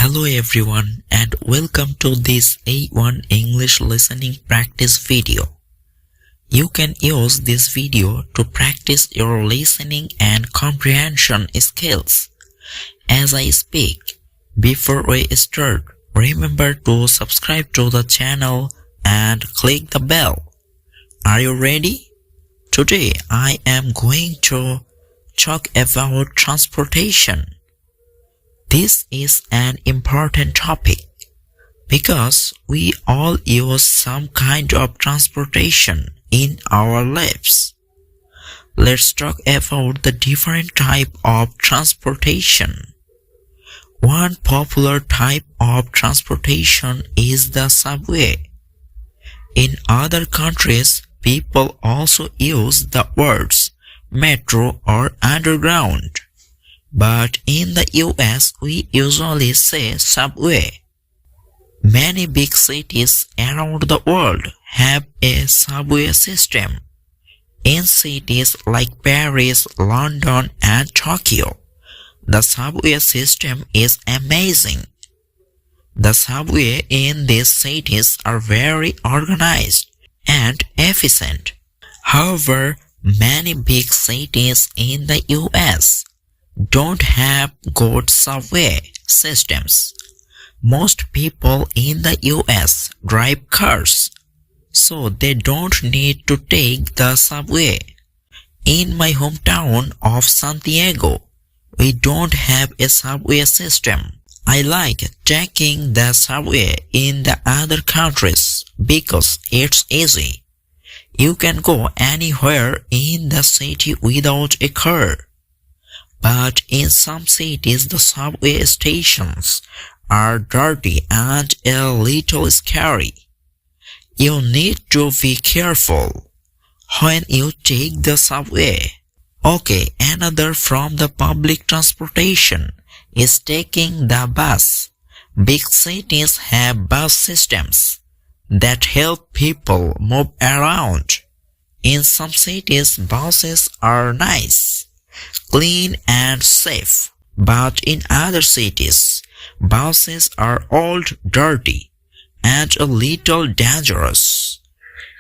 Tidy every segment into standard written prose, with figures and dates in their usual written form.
Hello everyone and welcome to this A1 English listening practice video. You can use this video to practice your listening and comprehension skills. As I speak, before we start, remember to subscribe to the channel and click the bell. Are you ready? Today I am going to talk about transportation. This is an important topic because we all use some kind of transportation in our lives. Let's talk about the different type of transportation. One popular type of transportation is the subway. In other countries, people also use the words metro or underground. But in the US, we usually say subway. Many big cities around the world have a subway system. In cities like Paris, London, and Tokyo, the subway system is amazing. The subway in these cities are very organized and efficient. However, many big cities in the US don't have good subway systems. Most people in the US drive cars, so they don't need to take the subway. In my hometown of Santiago, we don't have a subway system. I like taking the subway in the other countries because it's easy. You can go anywhere in the city without a car. But in some cities the subway stations are dirty and a little scary. You need to be careful when you take the subway. Okay, another from the public transportation is taking the bus. Big cities have bus systems that help people move around. In some cities buses are nice, clean and safe, but in other cities, buses are old, dirty, and a little dangerous.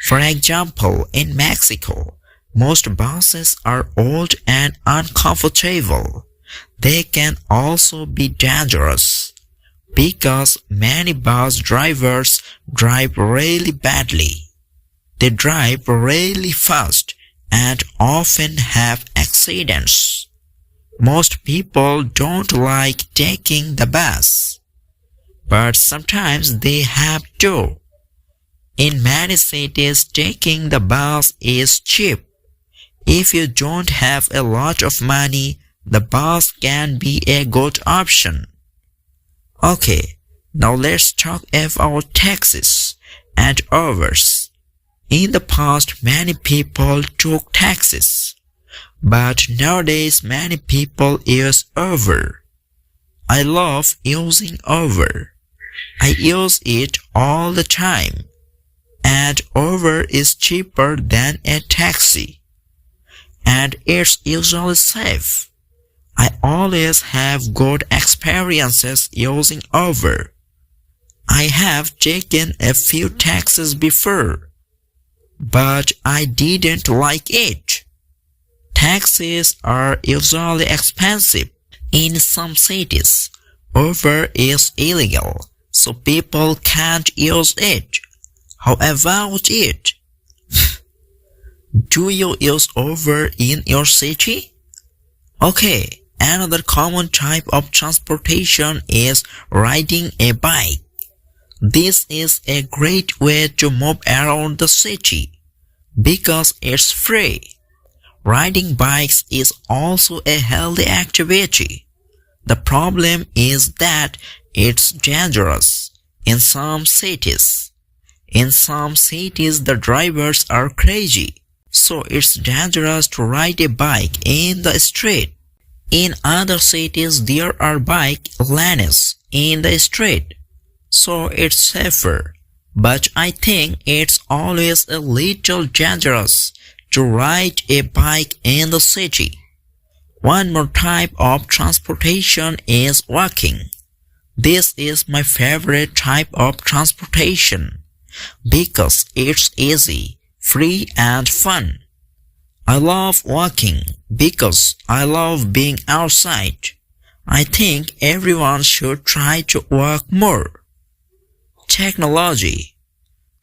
For example, in Mexico, most buses are old and uncomfortable. They can also be dangerous because many bus drivers drive really badly. They drive really fast and often have accidents. Most people don't like taking the bus, but sometimes they have to. In many cities, taking the bus is cheap. If you don't have a lot of money, the bus can be a good option. Okay, now let's talk about taxis and Ubers. In the past, many people took taxis, but nowadays many people use Uber. I love using Uber. I use it all the time, and Uber is cheaper than a taxi, and it's usually safe. I always have good experiences using Uber. I have taken a few taxis before, but I didn't like it. Taxis are usually expensive. In some cities, Uber is illegal, so people can't use it. How about it? Do you use Uber in your city? Okay, another common type of transportation is riding a bike. This is a great way to move around the city because it's free. Riding bikes is also a healthy activity. The problem is that it's dangerous in some cities. In some cities, the drivers are crazy, so it's dangerous to ride a bike in the street. In other cities, there are bike lanes in the street, so it's safer. But I think it's always a little dangerous to ride a bike in the city. One more type of transportation is walking. This is my favorite type of transportation because it's easy, free and fun. I love walking because I love being outside. I think everyone should try to walk more. Technology.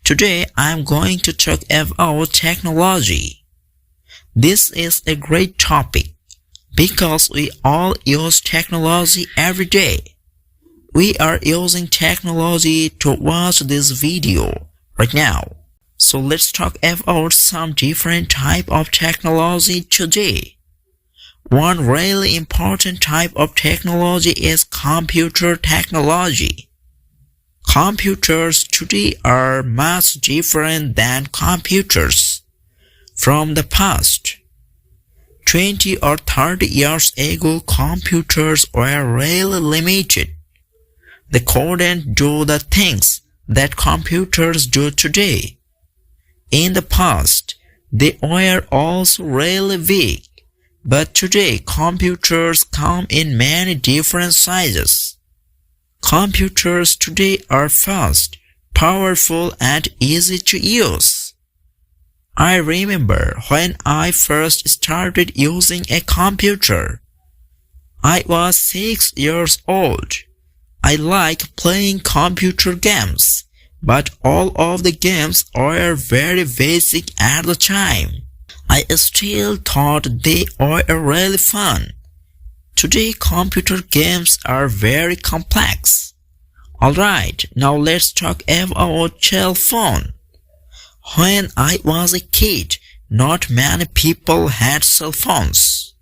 Today I'm going to talk about technology. This is a great topic because we all use technology every day. We are using technology to watch this video right now. So let's talk about some different type of technology today. One really important type of technology is computer technology. Computers today are much different than computers from the past. 20 or 30 years ago, computers were really limited. They couldn't do the things that computers do today. In the past, they were also really big, but today computers come in many different sizes. Computers today are fast, powerful and easy to use. I remember when I first started using a computer. I was 6 years old. I like playing computer games. But all of the games were very basic at the time. I still thought they were really fun. Today computer games are very complex. Alright, now let's talk about cell phone. When I was a kid, not many people had cell phones.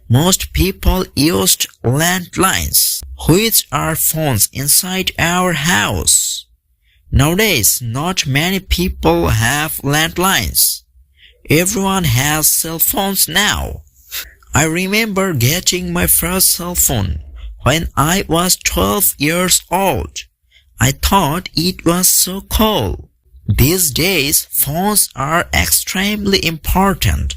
Most people used landlines, which are phones inside our house. Nowadays, not many people have landlines. Everyone has cell phones now. I remember getting my first cell phone when I was 12 years old. I thought it was so cool. These days, phones are extremely important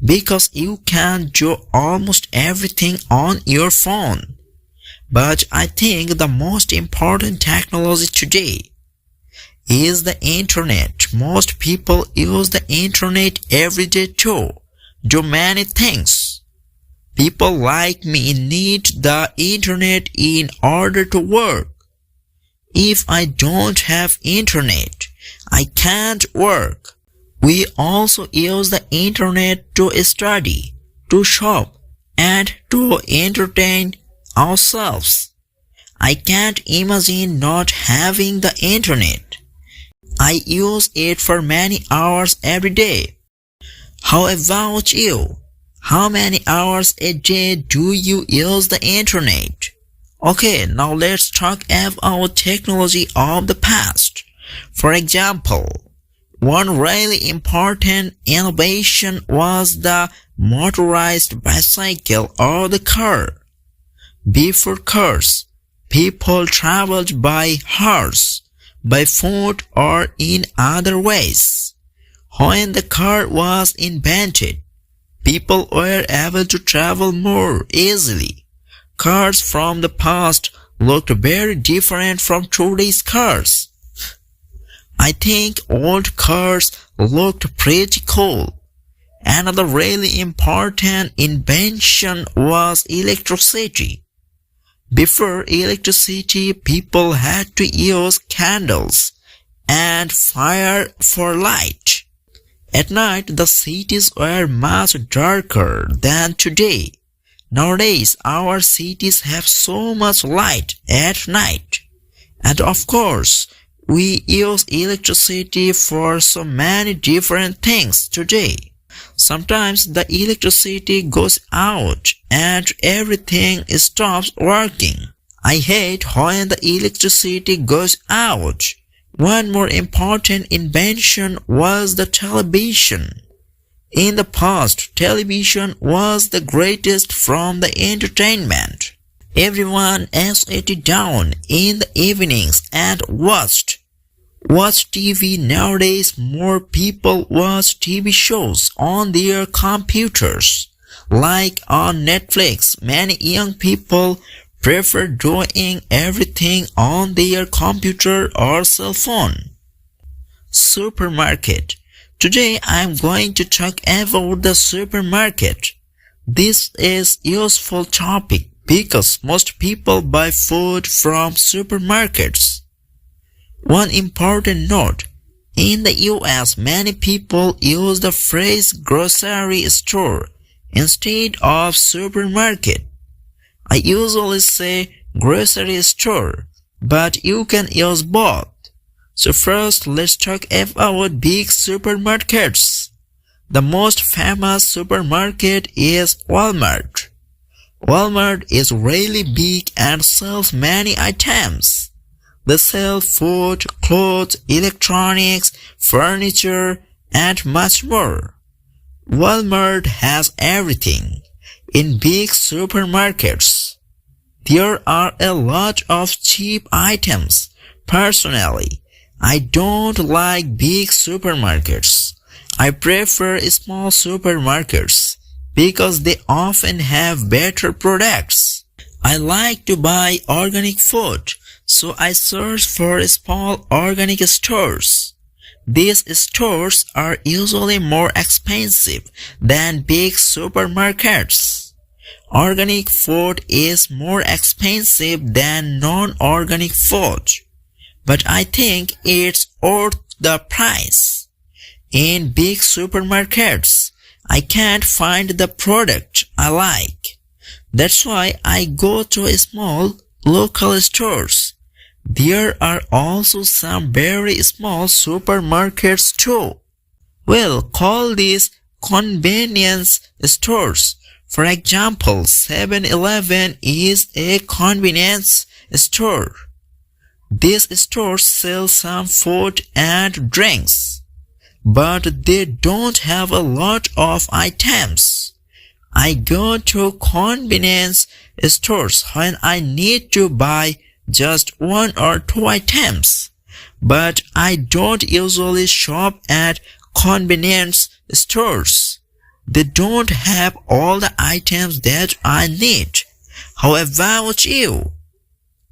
because you can do almost everything on your phone. But I think the most important technology today is the internet. Most people use the internet every day to do many things. People like me need the internet in order to work. If I don't have internet, I can't work. We also use the internet to study, to shop, and to entertain ourselves. I can't imagine not having the internet. I use it for many hours every day. How about you? How many hours a day do you use the internet? Okay, now let's talk about technology of the past. For example, one really important innovation was the motorized bicycle or the car. Before cars, people traveled by horse, by foot or in other ways. When the car was invented, people were able to travel more easily. Cars from the past looked very different from today's cars. I think old cars looked pretty cool. Another really important invention was electricity. Before electricity, people had to use candles and fire for light. At night, the cities were much darker than today. Nowadays, our cities have so much light at night. And of course, we use electricity for so many different things today. Sometimes the electricity goes out and everything stops working. I hate when the electricity goes out. One more important invention was the television. In the past, television was the greatest from the entertainment. Everyone sat down in the evenings and watch TV. Nowadays, more people watch TV shows on their computers. Like on Netflix, many young people prefer doing everything on their computer or cell phone. Supermarket. Today I am going to talk about the supermarket. This is a useful topic because most people buy food from supermarkets. One important note: in the US, many people use the phrase grocery store instead of supermarket. I usually say grocery store, but you can use both. So first, let's talk about big supermarkets. The most famous supermarket is Walmart. Walmart is really big and sells many items. They sell food, clothes, electronics, furniture, and much more. Walmart has everything. In big supermarkets, there are a lot of cheap items. Personally, I don't like big supermarkets. I prefer small supermarkets because they often have better products. I like to buy organic food, so I search for small organic stores. These stores are usually more expensive than big supermarkets. Organic food is more expensive than non-organic food, but I think it's worth the price. In big supermarkets, I can't find the product I like. That's why I go to small local stores. There are also some very small supermarkets too. We'll call these convenience stores. For example, 7-Eleven is a convenience store. These stores sell some food and drinks, but they don't have a lot of items. I go to convenience stores when I need to buy just 1 or 2 items, but I don't usually shop at convenience stores. They don't have all the items that I need. How about you?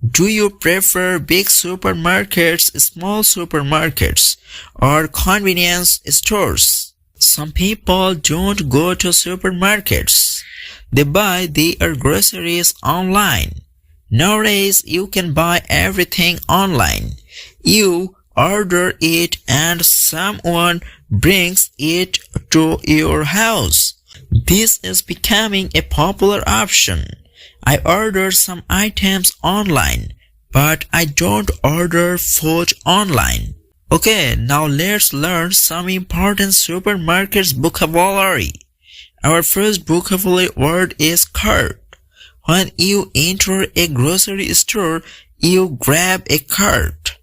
Do you prefer big supermarkets, small supermarkets, or convenience stores? Some people don't go to supermarkets. They buy their groceries online. Nowadays, you can buy everything online. You order it and someone brings it to your house. This is becoming a popular option. I order some items online, but I don't order food online. Okay, now let's learn some important supermarkets vocabulary. Our first vocabulary word is cart. When you enter a grocery store, you grab a cart.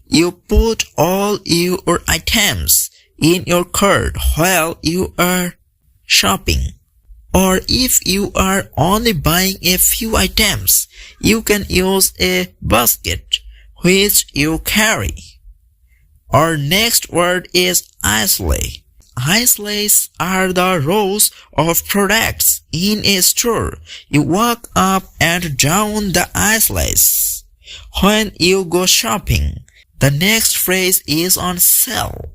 You put all your items in your cart while you are shopping. Or if you are only buying a few items, you can use a basket which you carry. Our next word is aisle. Aisles are the rows of products in a store. You walk up and down the aisles when you go shopping. The next phrase is on sale.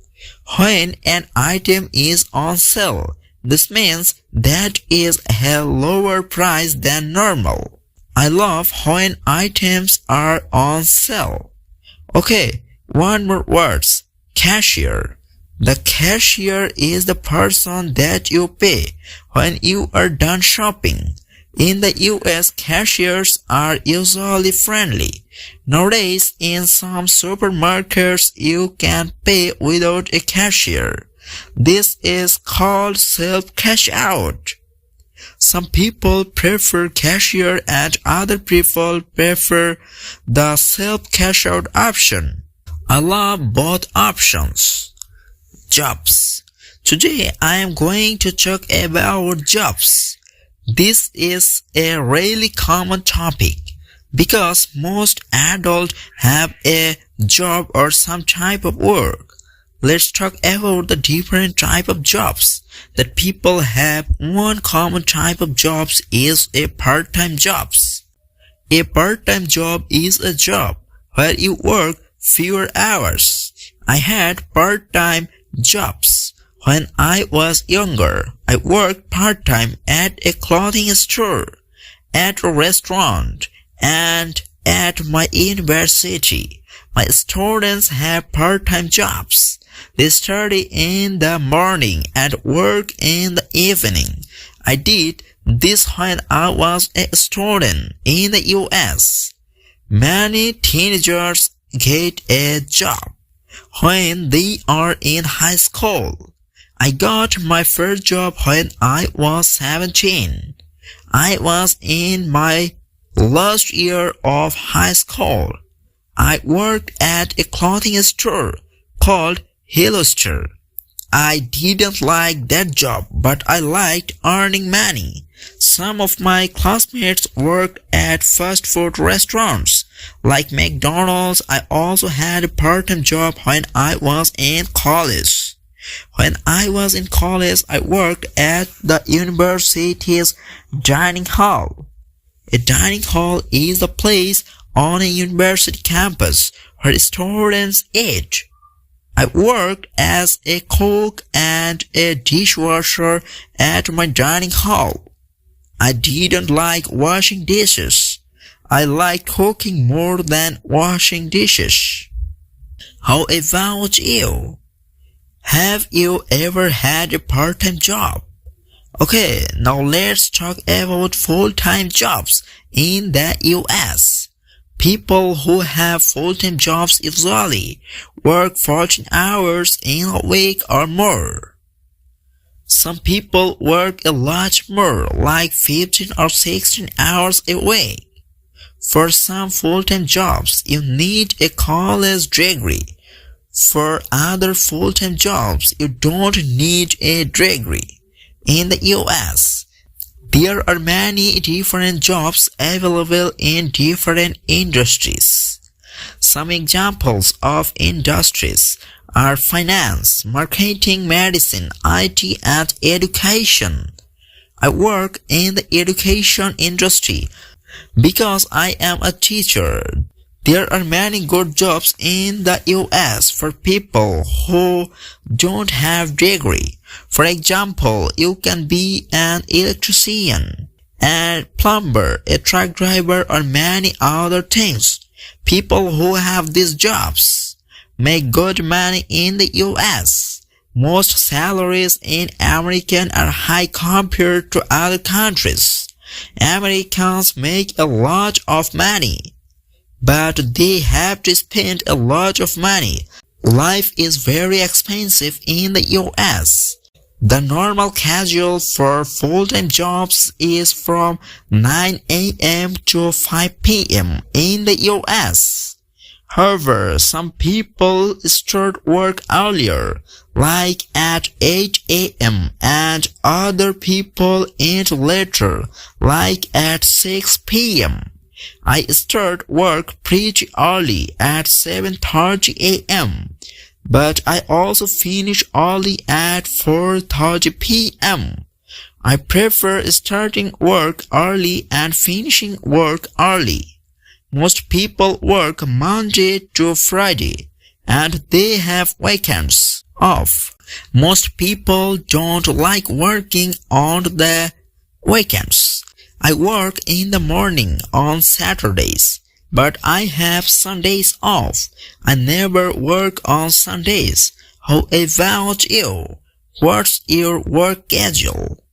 When an item is on sale, this means that is a lower price than normal. I love when items are on sale. Okay, one more word. Cashier. The cashier is the person that you pay when you are done shopping. In the US, cashiers are usually friendly. Nowadays, in some supermarkets, you can pay without a cashier. This is called self-checkout. Some people prefer cashier and other people prefer the self-checkout option. I love both options. Jobs. Today I am going to talk about jobs. This is a really common topic because most adults have a job or some type of work. Let's talk about the different type of jobs that people have. One common type of jobs is a part-time jobs. A part-time job is a job where you work fewer hours. I had part-time jobs. When I was younger, I worked part-time at a clothing store, at a restaurant, and at my university. My students have part-time jobs. They study in the morning and work in the evening. I did this when I was a student in the US. Many teenagers get a job when they are in high school. I got my first job when I was 17. I was in my last year of high school. I worked at a clothing store called Hello Store. I didn't like that job, but I liked earning money. Some of my classmates worked at fast food restaurants like McDonald's. I also had a part-time job when I was in college. When I was in college, I worked at the university's dining hall. A dining hall is a place on a university campus where students eat. I worked as a cook and a dishwasher at my dining hall. I didn't like washing dishes. I liked cooking more than washing dishes. How about you? Have you ever had a part-time job? Okay, now let's talk about full-time jobs in the US. People who have full-time jobs usually work 14 hours in a week or more. Some people work a lot more, like 15 or 16 hours a week. For some full-time jobs, you need a college degree. For other full-time jobs, you don't need a degree. In the US, there are many different jobs available in different industries. Some examples of industries are finance, marketing, medicine, IT, and education. I work in the education industry because I am a teacher. There are many good jobs in the US for people who don't have degree. For example, you can be an electrician, a plumber, a truck driver, or many other things. People who have these jobs make good money in the US. Most salaries in America are high compared to other countries. Americans make a lot of money, but they have to spend a lot of money. Life is very expensive in the US. The normal schedule for full-time jobs is from 9 a.m. to 5 p.m. in the US. However, some people start work earlier, like at 8 a.m. and other people end later, like at 6 p.m. I start work pretty early at 7:30 a.m. but I also finish early at 4:30 p.m. I prefer starting work early and finishing work early. Most people work Monday to Friday and they have weekends off. Most people don't like working on the weekends. I work in the morning on Saturdays, but I have Sundays off. I never work on Sundays. How about you? What's your work schedule?